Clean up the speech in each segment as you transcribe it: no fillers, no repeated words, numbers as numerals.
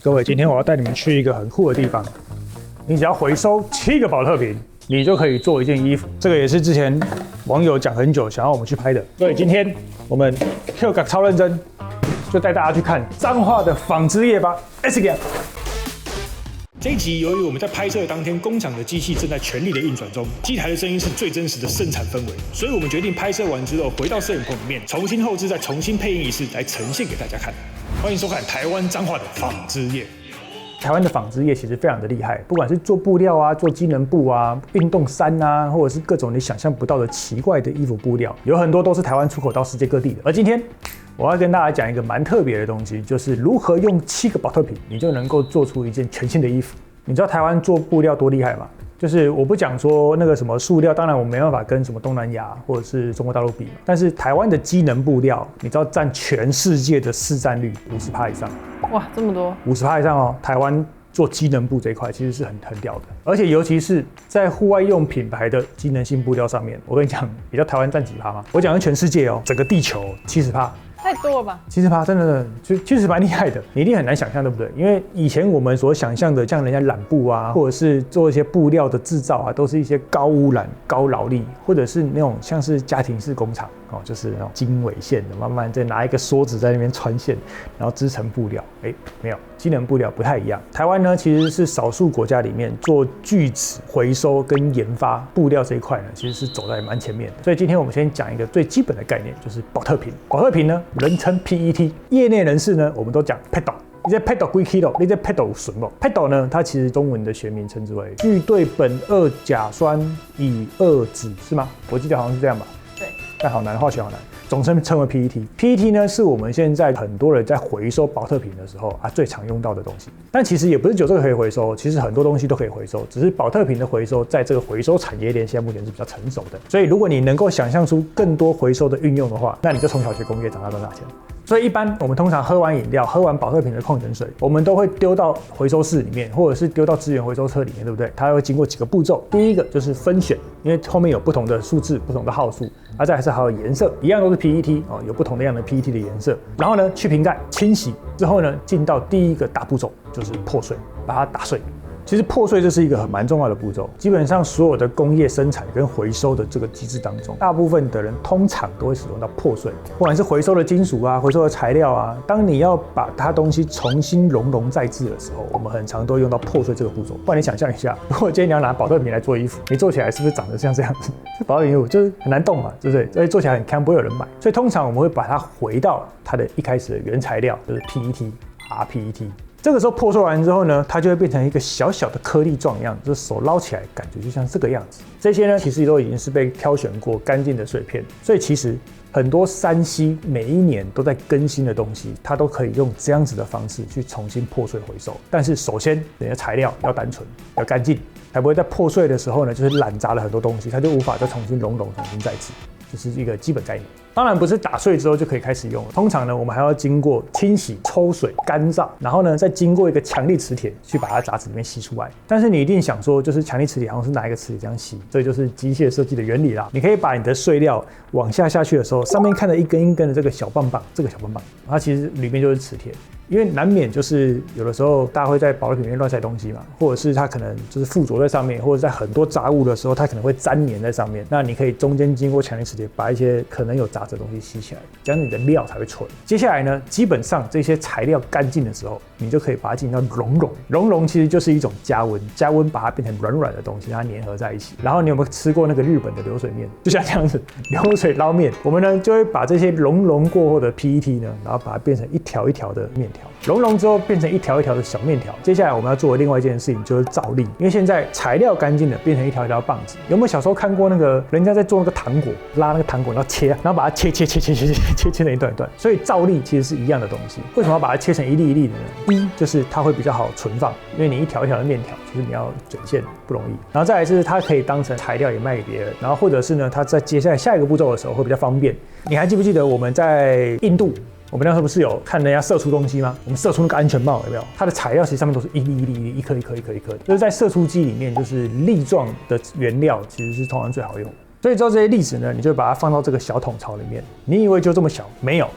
各位，今天我要带你们去一个很酷的地方。你只要回收7个保特瓶，你就可以做一件衣服。这个也是之前网友讲很久，想要我们去拍的。所以今天我们 Q 感超认真，就带大家去看彰化的纺织业吧。Let's go！ 这一集由于我们在拍摄的当天，工厂的机器正在全力的运转中，机台的声音是最真实的生产氛围，所以我们决定拍摄完之后回到摄影棚里面，重新后置，再重新配音一次，来呈现给大家看。欢迎收看台湾彰化的纺织业。台湾的纺织业其实非常的厉害，不管是做布料啊、做机能布啊、运动衫啊，或者是各种你想象不到的奇怪的衣服布料，有很多都是台湾出口到世界各地的。而今天我要跟大家讲一个蛮特别的东西，就是如何用7个保特瓶，你就能够做出一件全新的衣服。你知道台湾做布料多厉害吗？就是我不讲说那个什么塑料，当然我没办法跟什么东南亚或者是中国大陆比嘛。但是台湾的机能布料，你知道占全世界的市占率50%以上。哇，这么多！50%以上哦，台湾做机能布这一块其实是很屌的，而且尤其是在户外用品牌的机能性布料上面，我跟你讲，你知道台湾占几趴吗？我讲的全世界哦，整个地球70%。太多了吧？70%真的就其实蛮厉害的，你一定很难想象，对不对？因为以前我们所想象的，像人家染布啊，或者是做一些布料的制造啊，都是一些高污染、高劳力，或者是那种像是家庭式工厂哦，就是那种经纬线的，慢慢再拿一个梭子在那边穿线，然后织成布料。没有，机能布料不太一样。台湾呢，其实是少数国家里面做聚酯回收跟研发布料这一块呢，其实是走在蛮前面的。所以今天我们先讲一个最基本的概念，就是保特瓶。保特瓶呢，人称 PET， 业内人士呢，我们都讲 PET。你这 PET 几 kilo， 你这 PET 损不 ？PET 呢，它其实中文的学名称之为聚对苯二甲酸乙二酯，是吗？我记得好像是这样吧。对。但好难，化学好难。总称为 PET。PET 呢，是我们现在很多人在回收保特瓶的时候啊最常用到的东西。但其实也不是只有这个可以回收，其实很多东西都可以回收，只是保特瓶的回收在这个回收产业链现在目前是比较成熟的。所以如果你能够想象出更多回收的运用的话，那你就从小学工业长大赚大钱。所以一般我们通常喝完饮料、喝完保特瓶的矿泉水，我们都会丢到回收室里面，或者是丢到资源回收车里面，对不对？它会经过几个步骤。第一个就是分选，因为后面有不同的数字、不同的号数，再来是还有颜色，一样都是 PET 哦，有不同的样的 PET 的颜色。然后呢，去瓶盖、清洗之后呢，进到第一个大步骤，就是破碎，把它打碎。其实破碎这是一个蛮重要的步骤，基本上所有的工业生产跟回收的这个机制当中，大部分的人通常都会使用到破碎，不管是回收的金属啊、回收的材料啊，当你要把它东西重新熔再制的时候，我们很常都会用到破碎这个步骤。不然你想象一下，如果今天你要拿保特瓶来做衣服，你做起来是不是长得像这样子？保特瓶衣服就是很难动嘛，对不对？所以做起来很看不会有人买，所以通常我们会把它回到它的一开始的原材料，就是 PET、rPET。这个时候破碎完之后呢，它就会变成一个小小的颗粒状样，就是手捞起来感觉就像这个样子。这些呢，其实都已经是被挑选过干净的碎片，所以其实很多3C每一年都在更新的东西，它都可以用这样子的方式去重新破碎回收。但是首先，你的材料要单纯、要干净，才不会在破碎的时候呢，就是染杂了很多东西，它就无法再重新熔、重新再制。这是一个基本概念。当然不是打碎之后就可以开始用了，通常呢，我们还要经过清洗、抽水、干燥，然后呢，再经过一个强力磁铁去把它杂质里面吸出来。但是你一定想说，就是强力磁铁好像是哪一个磁铁这样吸，这就是机械设计的原理啦。你可以把你的碎料往下去的时候，上面看着一根一根的这个小棒棒，它其实里面就是磁铁。因为难免就是有的时候大家会在保特瓶里面乱塞东西嘛，或者是它可能就是附着在上面，或者在很多杂物的时候，它可能会粘黏在上面。那你可以中间经过强力磁铁，把一些可能有杂质的东西吸起来，这样你的料才会纯。接下来呢，基本上这些材料干净的时候，你就可以把它进行到熔其实就是一种加温把它变成软的东西，让它粘合在一起。然后你有没有吃过那个日本的流水面？就像这样子，流水捞面，我们呢就会把这些熔过后的 PET 呢，然后把它变成一条一条的面条。熔之后变成一条一条的小面条，接下来我们要做的另外一件事情就是造粒，因为现在材料干净了，变成一条一条棒子。有没有小时候看过那个人家在做那个糖果，拉那个糖果然后切，然后把它切成一段一段？所以造粒其实是一样的东西。为什么要把它切成一粒一粒的呢？一就是它会比较好存放，因为你一条一条的面条，其实你要卷线不容易。然后再来是它可以当成材料也卖给别人，然后或者是呢，它在接下来下一个步骤的时候会比较方便。你还记不记得我们在印度？我们那时候不是有看人家射出东西吗？我们射出那个安全帽有没有？它的材料其实上面都是一粒一颗，就是在射出机里面，就是粒状的原料其实是通常最好用的。所以之后这些粒子呢，你就把它放到这个小桶槽里面。你以为就这么小？没有，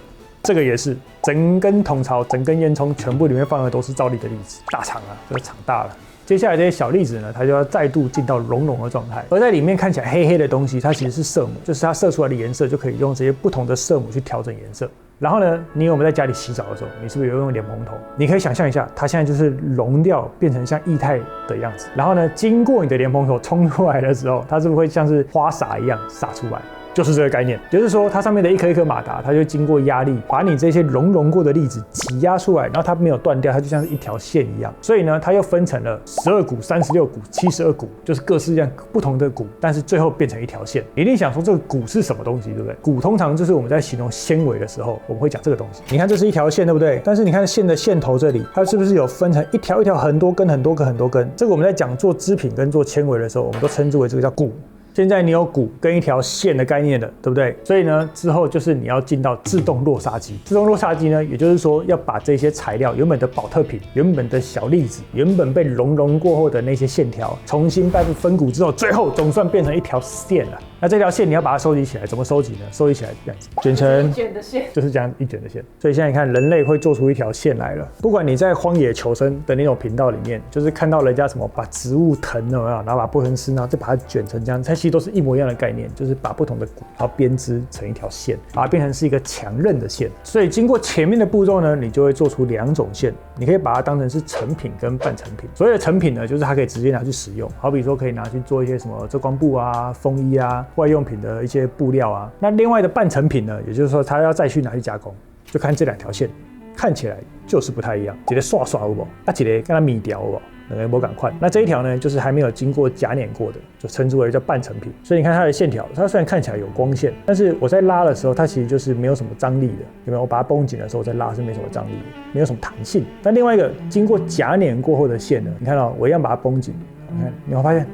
这个也是整根筒槽、整根烟囱全部里面放的都是照例的粒子，大厂啊，这个厂大了。接下来这些小粒子呢，它就要再度进到熔融的状态，而在里面看起来黑黑的东西，它其实是色母，就是它射出来的颜色就可以用这些不同的色母去调整颜色。然后呢，你有没有在家里洗澡的时候，你是不是有用莲蓬头？你可以想象一下，它现在就是溶掉，变成像液态的样子。然后呢，经过你的莲蓬头冲出来的时候，它是不是会像是花洒一样洒出来？就是这个概念，就是说它上面的一颗一颗马达，它就经过压力，把你这些熔过的粒子挤压出来，然后它没有断掉，它就像是一条线一样。所以呢，它又分成了12股、36股、72股，就是各式各样不同的股，但是最后变成一条线。你一定想说这个股是什么东西，对不对？股通常就是我们在形容纤维的时候，我们会讲这个东西。你看这是一条线，对不对？但是你看线的线头这里，它是不是有分成一条一条很多根、很多根、很多根？这个我们在讲做织品跟做纤维的时候，我们都称之为这个叫股。现在你有股跟一条线的概念了，对不对？所以呢，之后就是你要进到自动落砂机。自动落砂机呢，也就是说要把这些材料、原本的保特瓶、原本的小粒子、原本被熔过后的那些线条，重新再分股之后，最后总算变成一条线了。那这条线你要把它收集起来，怎么收集呢？收集起来这样子，卷成卷的线，就是这样一卷的线。所以现在你看，人类会做出一条线来了。不管你在荒野求生的那种频道里面，就是看到人家什么把植物藤有没有，然后把不藤丝，然后再把它卷成这样，它其实都是一模一样的概念，就是把不同的骨然后编织成一条线，把它变成是一个强韧的线。所以经过前面的步骤呢，你就会做出2种线，你可以把它当成是成品跟半成品。所谓的成品呢，就是它可以直接拿去使用，好比说可以拿去做一些什么遮光布啊、风衣啊、外用品的一些布料啊。那另外的半成品呢，也就是说它要再去拿去加工，就看这2条线看起来就是不太一样，一个刷有无？啊，一个跟它米条有无？两个不赶快。那这一条呢，就是还没有经过夹碾过的，就称之为叫半成品。所以你看它的线条，它虽然看起来有光线，但是我在拉的时候，它其实就是没有什么张力的，有没有？我把它绷紧的时候，我在拉是没什么张力的，没有什么弹性。但另外一个经过夹碾过后的线呢，你看到我一样把它绷紧，你看你会发现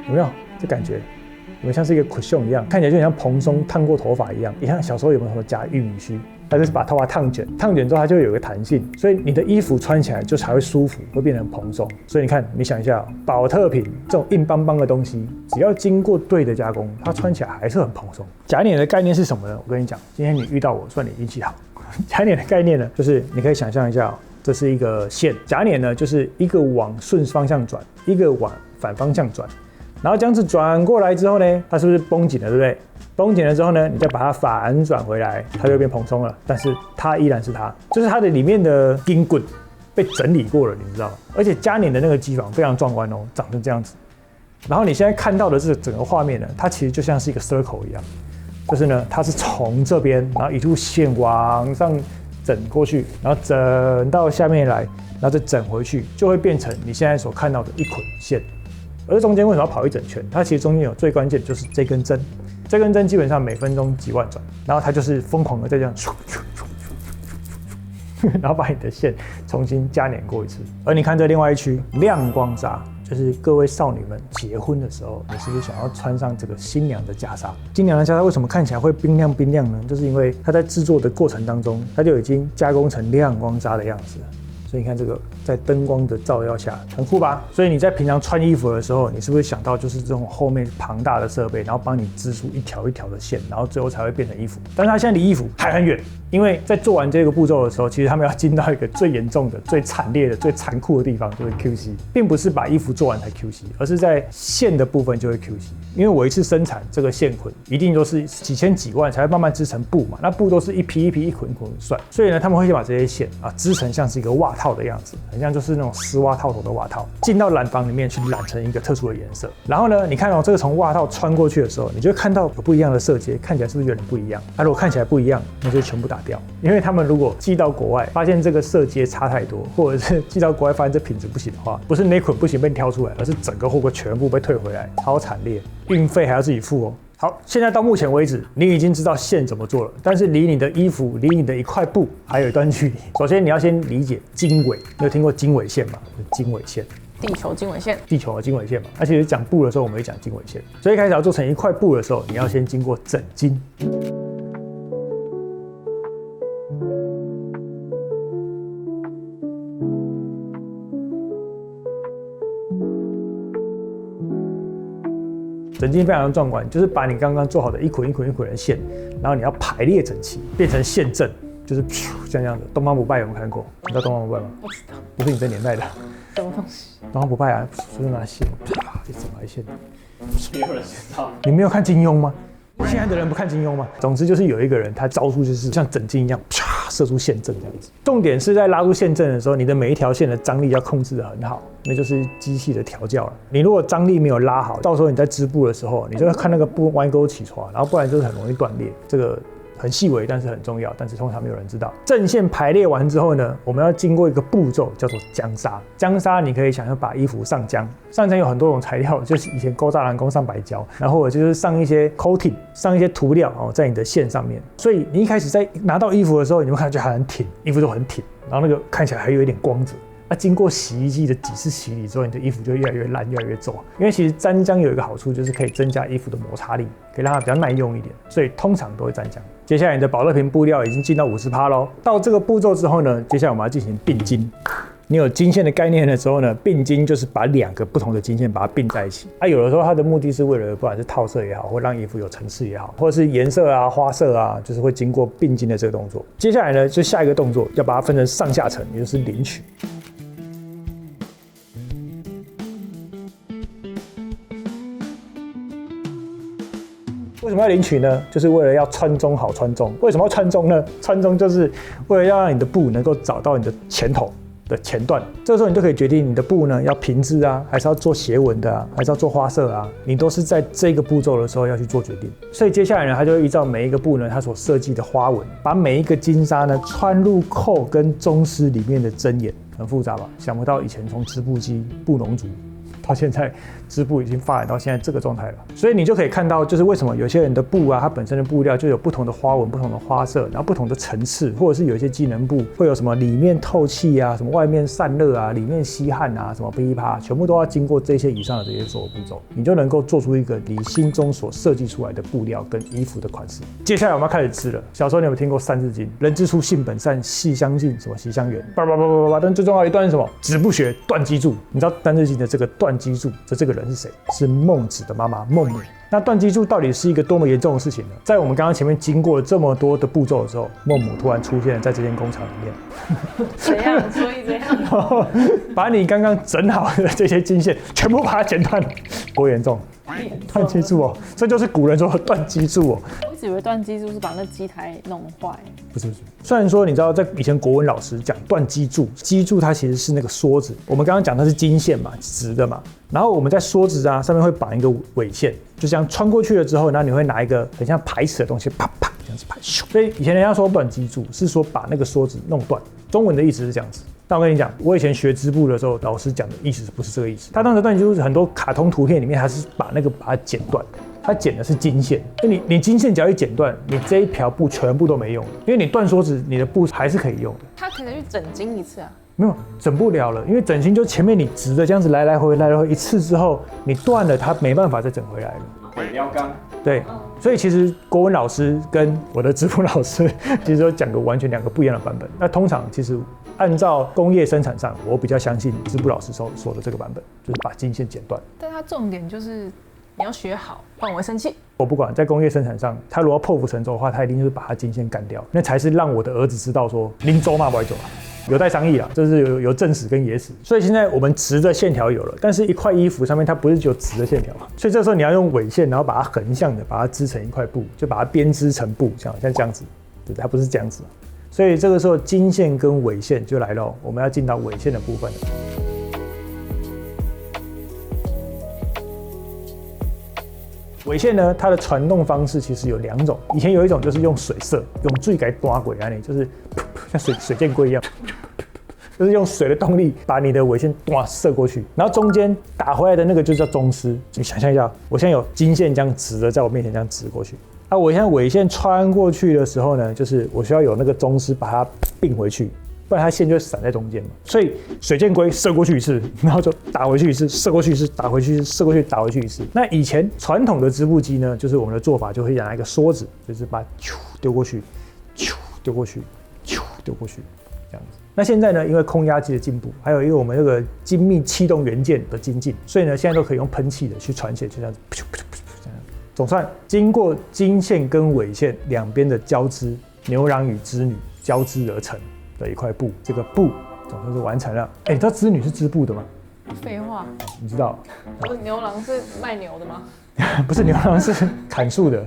有没有这感觉？有没有像是一个 cushion 一样，看起来就很像蓬松烫过头发一样。你看小时候有没有什么夹玉米须？它就是把头发烫卷，烫卷之后它就会有一个弹性，所以你的衣服穿起来就才会舒服，会变成蓬松。所以你看，你想一下，保特瓶这种硬邦邦的东西，只要经过对的加工，它穿起来还是很蓬松。夹捻的概念是什么呢？我跟你讲，今天你遇到我，算你运气好。夹捻的概念呢，就是你可以想象一下，这是一个线，夹捻呢就是一个往顺方向转，一个往反方向转。然后这样子转过来之后呢，它是不是绷紧了，对不对？绷紧了之后呢，你再把它反转回来，它就变蓬松了。但是它依然是它，就是它的里面的筋棍被整理过了，你知道吗？而且夹捻的那个机房非常壮观哦，长成这样子。然后你现在看到的这整个画面呢，它其实就像是一个 circle 一样，就是呢，它是从这边，然后一路线往上整过去，然后整到下面来，然后再整回去，就会变成你现在所看到的一捆线。而中间为什么要跑一整圈？它其实中间有最关键就是这根针，这根针基本上每分钟几万转，然后它就是疯狂的在这样，然后把你的线重新加捻过一次。而你看这另外一区亮光纱，就是各位少女们结婚的时候，你是不是想要穿上这个新娘的袈裟？新娘的袈裟为什么看起来会冰亮冰亮呢？就是因为它在制作的过程当中，它就已经加工成亮光纱的样子了。所以你看这个在灯光的照耀下很酷吧？所以你在平常穿衣服的时候，你是不是想到就是这种后面庞大的设备，然后帮你织出一条一条的线，然后最后才会变成衣服？但是它现在离衣服还很远，因为在做完这个步骤的时候，其实他们要进到一个最严重的、最惨烈的、最残酷的地方，就是 QC， 并不是把衣服做完才 QC， 而是在线的部分就会 QC。因为我一次生产这个线捆，一定都是几千几万才会慢慢织成布嘛，那布都是一批一批一捆一捆算，所以呢，他们会先把这些线织成像是一个袜套的样子，很像就是那种丝袜套头的袜套，进到染坊里面去染成一个特殊的颜色。然后呢，你看这个从袜套穿过去的时候，你就会看到有不一样的色阶，看起来是不是有点不一样？如果看起来不一样，那就全部打掉，因为他们如果寄到国外，发现这个色阶差太多，或者是寄到国外发现这品质不行的话，不是那捆不行被挑出来，而是整个货柜全部被退回来，超惨烈，运费还要自己付哦。好，现在到目前为止，你已经知道线怎么做了，但是离你的衣服、离你的一块布还有一段距离。首先，你要先理解经纬，你有听过经纬线吗？经纬线，地球经纬线，地球的经纬线嘛。而且讲布的时候，我们会讲经纬线。所以一开始要做成一块布的时候，你要先经过整经。整经非常壮观，就是把你刚刚做好的一捆一捆一捆的线，然后你要排列整齐，变成线阵，就是像这样的。东方不败有没有看过？你知道东方不败吗？不知道，不是你这年代的。什么东西？东方不败啊，就是拿线，啪，一整排线。没有人知道。你没有看金庸吗？现在的人不看金庸吗？总之就是有一个人，他招数就是像整金一样，啪射出线阵这样子。重点是在拉出线阵的时候，你的每一条线的张力要控制得很好，那就是机器的调教了。你如果张力没有拉好，到时候你在织布的时候，你就会看那个布弯钩起床，然后不然就是很容易断裂。这个很细微，但是很重要，但是通常没有人知道。正线排列完之后呢，我们要经过一个步骤，叫做浆砂。浆砂你可以想象把衣服上浆，上浆有很多种材料，就是以前勾栅栏工上白胶，然后或者就是上一些 coating， 上一些涂料在你的线上面。所以你一开始在拿到衣服的时候，你会感觉还很挺，衣服都很挺，然后那个看起来还有一点光泽。那经过洗衣机的几次洗礼之后，你的衣服就越来越烂，越来越皱。因为其实沾浆有一个好处，就是可以增加衣服的摩擦力，可以让它比较耐用一点，所以通常都会沾浆。接下来你的保乐瓶布料已经进到50%咯。到这个步骤之后呢，接下来我们要进行并筋。你有筋线的概念的时候呢，并筋就是把2个不同的筋线把它并在一起。有的时候它的目的是为了不管是套色也好，或让衣服有层次也好，或者是颜色啊、花色啊，就是会经过并筋的这个动作。接下来呢，就下一个动作要把它分成上下层，也就是领取。为什么要领取呢？就是为了要穿中好穿中。为什么要穿中呢？穿中就是为了要让你的布能够找到你的前头的前段。这个时候你就可以决定你的布呢要平织啊，还是要做斜纹的啊，还是要做花色啊，你都是在这个步骤的时候要去做决定。所以接下来呢，它就会依照每一个布呢它所设计的花纹，把每一个金沙呢穿入扣跟中丝里面的针眼。很复杂吧？想不到以前从织布机、布农族到现在织布已经发展到现在这个状态了，所以你就可以看到，就是为什么有些人的布啊，它本身的布料就有不同的花纹、不同的花色，然后不同的层次，或者是有一些机能布会有什么里面透气啊，什么外面散热啊，里面吸汗啊，什么噼里啪啦，全部都要经过这些以上的这些所有步骤，你就能够做出一个你心中所设计出来的布料跟衣服的款式。接下来我们要开始织了。小时候你有没有听过三字经？人之初性本善，性相近，什么习相远，叭叭叭叭叭。但最重要的一段是什么？子不学，断机杼。你知道三字经的这个断机杼的这个人是谁？是孟子的妈妈孟母。那断机杼到底是一个多么严重的事情呢？在我们刚刚前面经过了这么多的步骤的时候，孟母突然出现在这间工厂里面。怎样？所以怎样？把你刚刚整好的这些经线全部把它剪断，多严重？断机杼哦，这就是古人说的断机杼哦。我一直以为断机杼是把那机台弄坏。不是。虽然说你知道，在以前国文老师讲断机杼，机杼它其实是那个梭子。我们刚刚讲它是金线嘛，直的嘛。然后我们在梭子啊上面会绑一个尾线，就这样穿过去了之后，然后你会拿一个很像排尺的东西，啪啪这样子排。所以以前人家说断机杼，是说把那个梭子弄断。中文的意思是这样子。但我跟你讲，我以前学织布的时候，老师讲的意思不是这个意思。他当时断机杼是很多卡通图片里面，他是把它剪断。它剪的是金线，你金线只要一剪断，你这一条布全部都没用了，因为你断梭子，你的布还是可以用的。它可以去整筋一次啊？没有，整不了了，因为整筋就前面你直的这样子来来回一次之后，你断了，它没办法再整回来了。标杆。对，所以其实国文老师跟我的织布老师其实都讲个完全2个不一样的版本。那通常其实按照工业生产上，我比较相信织布老师说的这个版本，就是把金线剪断。但它重点就是你要学好，不然我会生气。我不管在工业生产上，他如果要破釜沉舟的话，他一定就是把他金线干掉，那才是让我的儿子知道说您走嘛不会走啊，有待商议啊，这是有正史跟野史。所以现在我们直的线条有了，但是一块衣服上面它不是只有直的线条嘛，所以这时候你要用纬线，然后把它横向的把它织成一块布，就把它编织成布，像这样子，对，它不是这样子。所以这个时候经线跟纬线就来了，我们要进到纬线的部分了。纬线呢，它的传动方式其实有2种。以前有一种就是用水射，用水给刮轨啊，就是像水箭龟一样，就是用水的动力把你的纬线射过去，然后中间打回来的那个就叫中丝。你想象一下，我现在有金线这样直的在我面前这样直过去，我现在纬线穿过去的时候呢，就是我需要有那个中丝把它并回去。不然它线就会散在中间嘛，所以水箭龟射过去一次，然后就打回去一次，射过去一次，打回去一次，射过去打回去一次。那以前传统的织布机呢，就是我们的做法就会拿一个梭子，就是把丢过去，丢过去，丢过去，这样子。那现在呢，因为空压机的进步，还有因为我们这个精密气动元件的精进，所以呢，现在都可以用喷气的去传线，就这样子，这样。总算经过经线跟纬线2边的交织，牛郎与织女交织而成的一块布，这个布总算是完成了。你知道织女是织布的吗？废话，你知道？不是牛郎是卖牛的吗？不是牛郎是砍树的，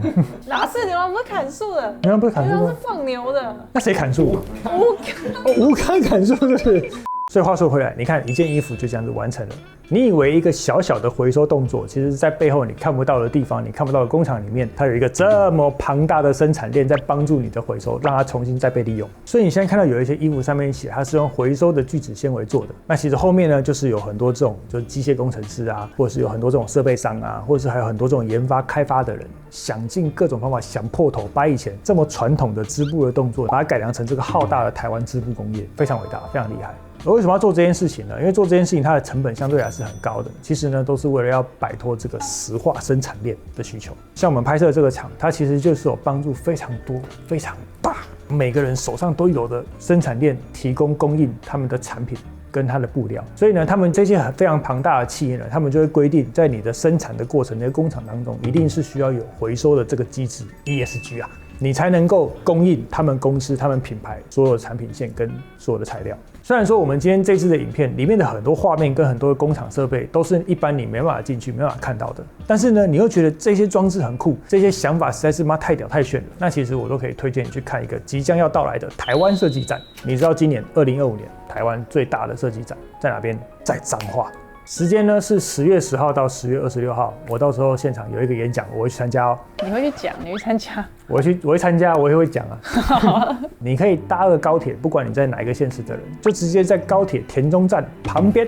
哪是牛郎不是砍树的？牛郎不是砍树吗牛郎是？放牛的。那谁砍树？我吴刚砍树是不是？所以话说回来，你看一件衣服就这样子完成了。你以为一个小小的回收动作，其实在背后你看不到的地方，你看不到的工厂里面，它有一个这么庞大的生产链在帮助你的回收，让它重新再被利用。所以你现在看到有一些衣服上面写它是用回收的聚酯纤维做的，那其实后面呢就是有很多这种就是机械工程师啊，或者是有很多这种设备商啊，或者是还有很多这种研发开发的人，想尽各种方法想破头，把以前这么传统的织布的动作，把它改良成这个浩大的台湾织布工业，非常伟大，非常厉害。而为什么要做这件事情呢？因为做这件事情它的成本相对来是很高的，其实呢都是为了要摆脱这个石化生产链的需求。像我们拍摄这个厂，它其实就是有帮助非常多、非常大，每个人手上都有的生产链提供供应他们的产品跟它的布料。所以呢，他们这些非常庞大的企业呢，他们就会规定，在你的生产的过程那些工厂当中，一定是需要有回收的这个机制 ESG 啊，你才能够供应他们公司、他们品牌所有的产品线跟所有的材料。虽然说我们今天这次的影片里面的很多画面跟很多的工厂设备都是一般你没办法进去、没办法看到的，但是呢，你又觉得这些装置很酷，这些想法实在是太屌太炫了。那其实我都可以推荐你去看一个即将要到来的台湾设计展。你知道今年2025年台湾最大的设计展在哪边？在彰化。时间呢是10月10号到10月26号，我到时候现场有一个演讲，我会去参加哦。你会去讲，你会参加？我会参加，我也会讲啊。你可以搭个高铁，不管你在哪一个县市的人，就直接在高铁田中站旁边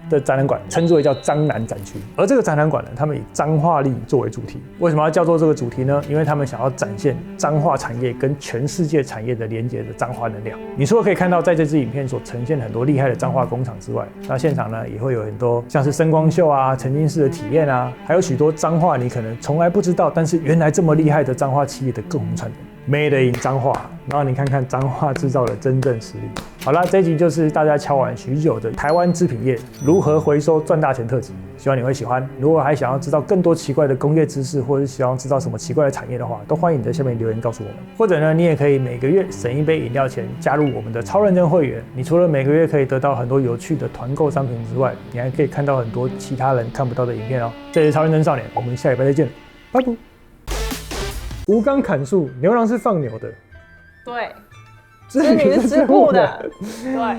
的展览馆，称之为叫彰南展区。而这个展览馆呢，他们以彰化力作为主题。为什么要叫做这个主题呢？因为他们想要展现彰化产业跟全世界产业的连接的彰化能量。你除了可以看到在这支影片所呈现很多厉害的彰化工厂之外，那现场呢也会有很多像是声光秀啊、沉浸式的体验啊，还有许多彰化你可能从来不知道，但是原来这么厉害的彰化企业的共同传统。Made in 彰化，然后你看看彰化制造的真正实力。好啦，这一集就是大家敲碗许久的台湾织品业如何回收赚大钱特辑，希望你会喜欢。如果还想要知道更多奇怪的工业知识，或者是想要知道什么奇怪的产业的话，都欢迎你在下面留言告诉我们。或者呢，你也可以每个月省一杯饮料钱，加入我们的超认真会员。你除了每个月可以得到很多有趣的团购商品之外，你还可以看到很多其他人看不到的影片哦。这里是超认真少年，我们下礼拜再见，拜拜。吴刚砍树，牛郎是放牛的，对，织女是织布的，对。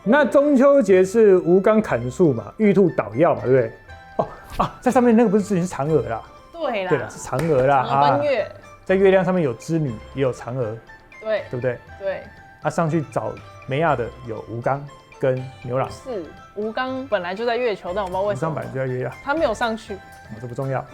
那中秋节是吴刚砍树嘛，玉兔捣药嘛，对不对？哦啊，在上面那个不是织女，是嫦娥啦。对啦，对啦，是嫦娥啦。嫦娥奔月，在月亮上面有织女，也有嫦娥，对，对不对？对。上去找梅亚的有吴刚跟牛郎。是吴刚本来就在月球，但我不知道为什么。吴刚本来就在月亮，他没有上去。这不重要。